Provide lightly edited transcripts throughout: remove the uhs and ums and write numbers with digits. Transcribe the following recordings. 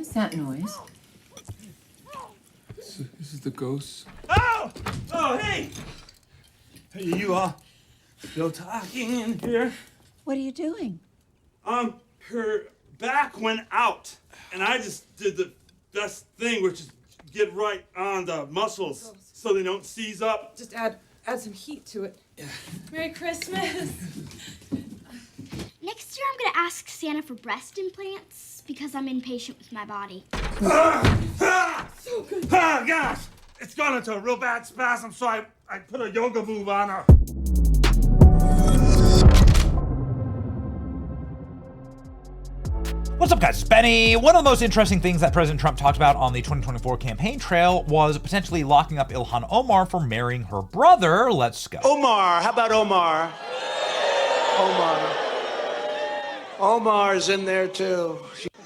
is that noise? This is the ghost. Oh! Oh, hey! Hey, you all still talking in here? What are you doing? Her back went out, and I just did the best thing, which is get right on the muscles so they don't seize up. Just add some heat to it. Merry Christmas. Next year, I'm gonna ask Santa for breast implants because I'm impatient with my body. So good. Ah, gosh! It's gone into a real bad spasm, so I put a yoga move on her. What's up, guys? It's Benny. One of the most interesting things that President Trump talked about on the 2024 campaign trail was potentially locking up Ilhan Omar for marrying her brother. Let's go. Omar, how about Omar? Omar's in there too.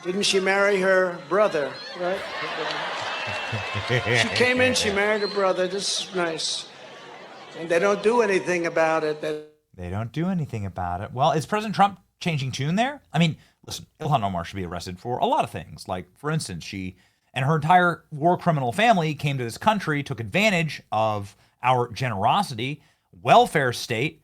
Didn't she marry her brother, right? She came in, she married her brother. This is nice. And they don't do anything about it. They don't do anything about it. Well, is President Trump changing tune there? I mean, listen, Ilhan Omar should be arrested for a lot of things. Like, for instance, she and her entire war criminal family came to this country, took advantage of our generosity, welfare state,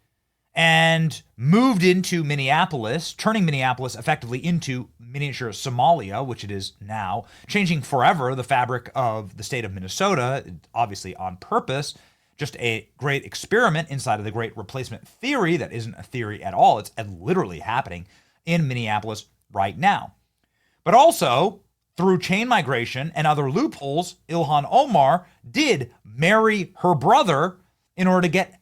and moved into Minneapolis, turning Minneapolis effectively into miniature Somalia, which it is now, changing forever the fabric of the state of Minnesota, obviously on purpose. Just a great experiment inside of the great replacement theory that isn't a theory at all. It's literally happening in Minneapolis right now. But also, through chain migration and other loopholes, Ilhan Omar did marry her brother in order to get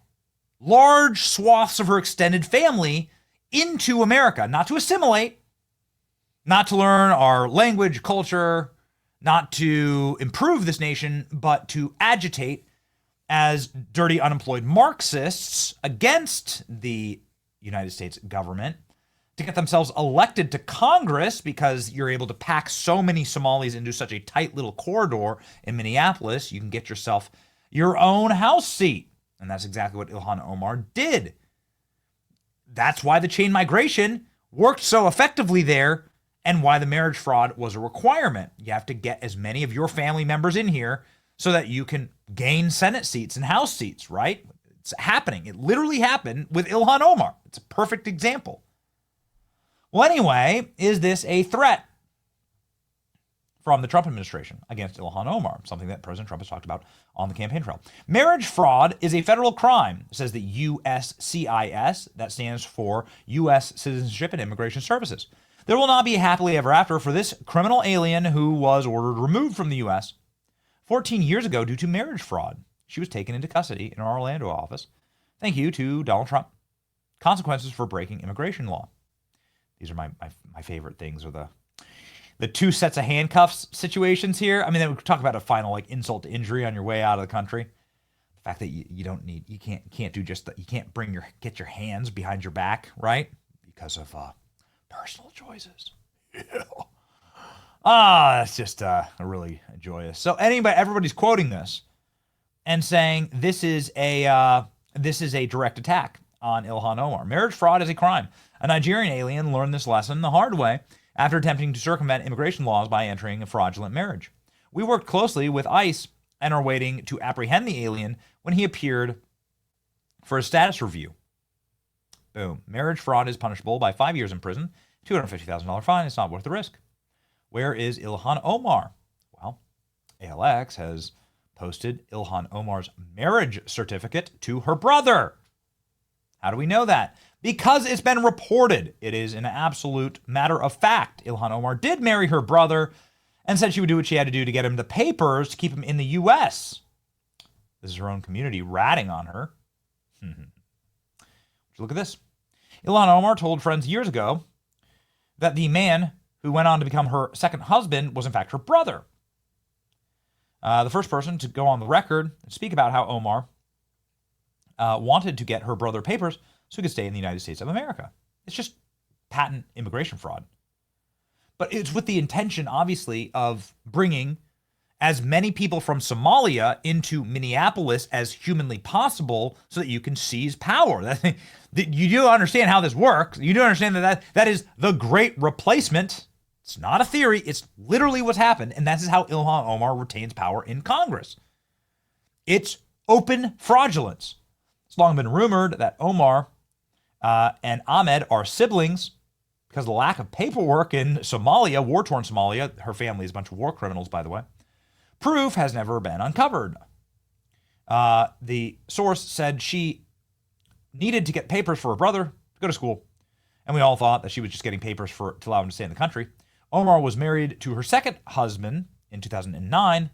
large swaths of her extended family into America, not to assimilate, not to learn our language, culture, not to improve this nation, but to agitate as dirty, unemployed Marxists against the United States government, to get themselves elected to Congress because you're able to pack so many Somalis into such a tight little corridor in Minneapolis, you can get yourself your own House seat. And that's exactly what Ilhan Omar did. That's why the chain migration worked so effectively there and why the marriage fraud was a requirement. You have to get as many of your family members in here so that you can gain Senate seats and House seats, right? It's happening. It literally happened with Ilhan Omar. It's a perfect example. Well, anyway, is this a threat from the Trump administration against Ilhan Omar, something that President Trump has talked about on the campaign trail? Marriage fraud is a federal crime, says the USCIS, that stands for U.S. Citizenship and Immigration Services. There will not be a happily ever after for this criminal alien who was ordered removed from the U.S. 14 years ago due to marriage fraud. She was taken into custody in our Orlando office. Thank you to Donald Trump. Consequences for breaking immigration law. These are my favorite things, are the two sets of handcuffs situations here. I mean, we talk about a final like insult to injury on your way out of the country. The fact that you can't do just that. You can't get your hands behind your back, right? Because of personal choices. Yeah. That's just really joyous. So everybody's quoting this and saying this is a direct attack on Ilhan Omar. Marriage fraud is a crime. A Nigerian alien learned this lesson the hard way after attempting to circumvent immigration laws by entering a fraudulent marriage. We worked closely with ICE and are waiting to apprehend the alien when he appeared for a status review. Boom. Marriage fraud is punishable by 5 years in prison, $250,000 fine. It's not worth the risk. Where is Ilhan Omar? Well, ALX has posted Ilhan Omar's marriage certificate to her brother. How do we know that? Because it's been reported. It is an absolute matter of fact. Ilhan Omar did marry her brother and said she would do what she had to do to get him the papers to keep him in the U.S. This is her own community ratting on her. Look at this. Ilhan Omar told friends years ago that the man who went on to become her second husband was in fact her brother. The first person to go on the record and speak about how Omar wanted to get her brother papers so he could stay in the United States of America. It's just patent immigration fraud. But it's with the intention, obviously, of bringing as many people from Somalia into Minneapolis as humanly possible so that you can seize power. You do understand how this works. You do understand that is the great replacement. It's not a theory. It's literally what's happened. And this is how Ilhan Omar retains power in Congress. It's open fraudulence. It's long been rumored that Omar and Ahmed are siblings because of the lack of paperwork in Somalia, war-torn Somalia. Her family is a bunch of war criminals, by the way. Proof has never been uncovered. The source said she needed to get papers for her brother to go to school, and we all thought that she was just getting papers to allow him to stay in the country. Omar was married to her second husband in 2009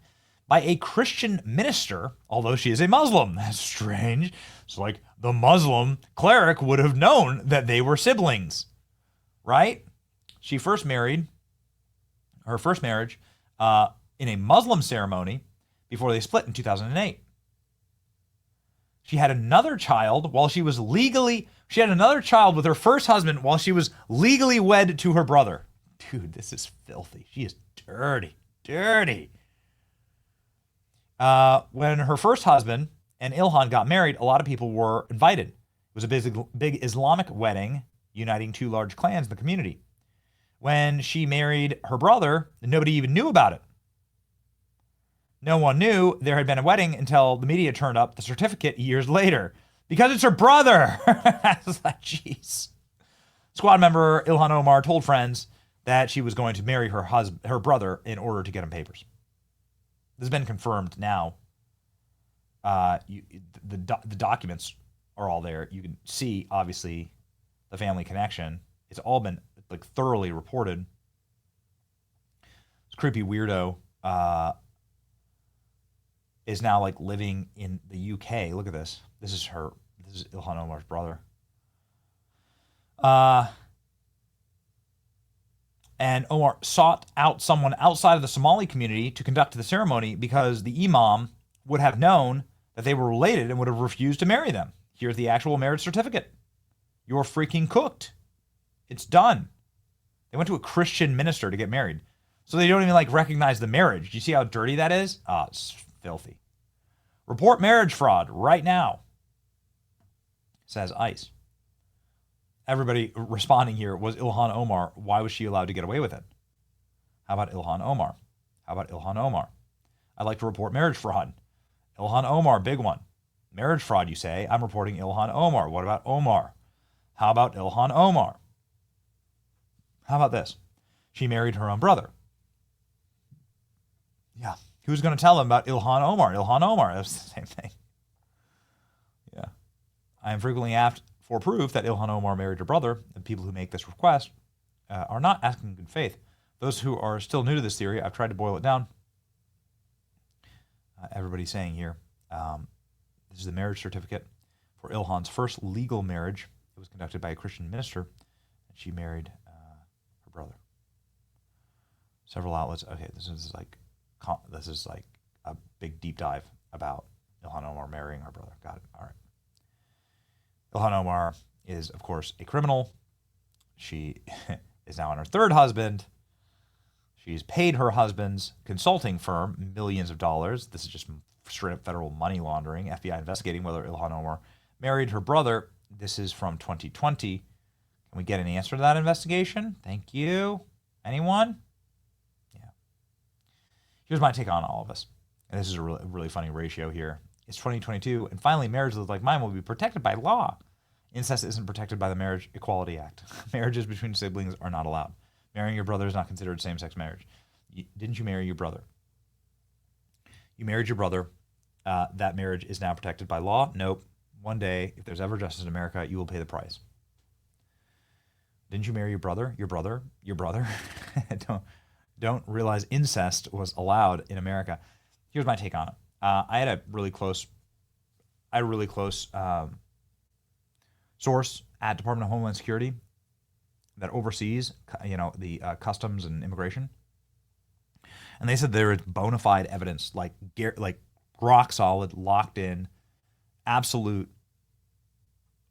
by a Christian minister, although she is a Muslim. That's strange. It's like the Muslim cleric would have known that they were siblings, right? Her first marriage in a Muslim ceremony before they split in 2008. She had another child she had another child with her first husband while she was legally wed to her brother. Dude, this is filthy. She is dirty. When her first husband and Ilhan got married, a lot of people were invited. It was a big Islamic wedding uniting two large clans in the community. When she married her brother, nobody even knew about it. No one knew there had been a wedding until the media turned up the certificate years later because it's her brother. I was like, jeez. Squad member Ilhan Omar told friends that she was going to marry her brother in order to get him papers. This has been confirmed now. The documents are all there. You can see, obviously, the family connection. It's all been like thoroughly reported. This creepy weirdo is now like living in the UK. Look at this. This is Ilhan Omar's brother. And Omar sought out someone outside of the Somali community to conduct the ceremony because the imam would have known that they were related and would have refused to marry them. Here's the actual marriage certificate. You're freaking cooked. It's done. They went to a Christian minister to get married. So they don't even like recognize the marriage. Do you see how dirty that is? Oh, it's filthy. Report marriage fraud right now, says ICE. Everybody responding here was Ilhan Omar. Why was she allowed to get away with it? How about Ilhan Omar? I'd like to report marriage fraud. Ilhan Omar, big one. Marriage fraud, you say. I'm reporting Ilhan Omar. What about Omar? How about Ilhan Omar? How about this? She married her own brother. Yeah. Who's going to tell him about Ilhan Omar? That's the same thing. Yeah. I am frequently asked for proof that Ilhan Omar married her brother. The people who make this request are not asking in good faith. Those who are still new to this theory, I've tried to boil it down. Everybody's saying here, this is the marriage certificate for Ilhan's first legal marriage. It was conducted by a Christian minister, and she married her brother. Several outlets. Okay, this is like a big deep dive about Ilhan Omar marrying her brother. Got it. All right. Ilhan Omar is, of course, a criminal. She is now on her third husband. She's paid her husband's consulting firm millions of dollars. This is just straight up federal money laundering. FBI investigating whether Ilhan Omar married her brother. This is from 2020. Can we get an answer to that investigation? Thank you. Anyone? Yeah. Here's my take on all of this. And this is a really funny ratio here. It's 2022, and finally, marriages like mine will be protected by law. Incest isn't protected by the Marriage Equality Act. Marriages between siblings are not allowed. Marrying your brother is not considered same-sex marriage. Didn't you marry your brother? You married your brother. That marriage is now protected by law? Nope. One day, if there's ever justice in America, you will pay the price. Didn't you marry your brother? Your brother? Don't realize incest was allowed in America. Here's my take on it. I had a really close source at Department of Homeland Security that oversees, the customs and immigration, and they said there is bona fide evidence, like rock solid, locked in, absolute,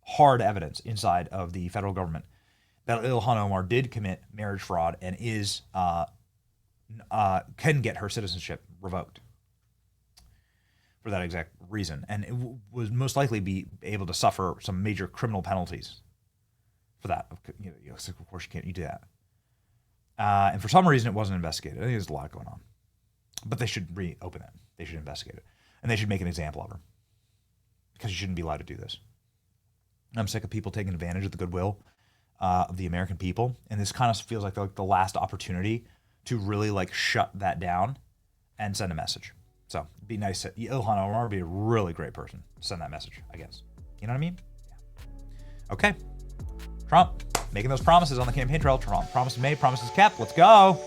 hard evidence inside of the federal government that Ilhan Omar did commit marriage fraud and can get her citizenship revoked for that exact reason, and it would most likely be able to suffer some major criminal penalties for that. Of course, you can't do that. And for some reason, it wasn't investigated. I think there's a lot going on. But they should reopen it. They should investigate it. And they should make an example of her. Because you shouldn't be allowed to do this. I'm sick of people taking advantage of the goodwill of the American people. And this kind of feels like the last opportunity to really like shut that down and send a message. So it'd be nice. Ilhan Omar would be a really great person to send that message, I guess. You know what I mean? Yeah. Okay. Trump making those promises on the campaign trail. Trump promises made, promises kept. Let's go.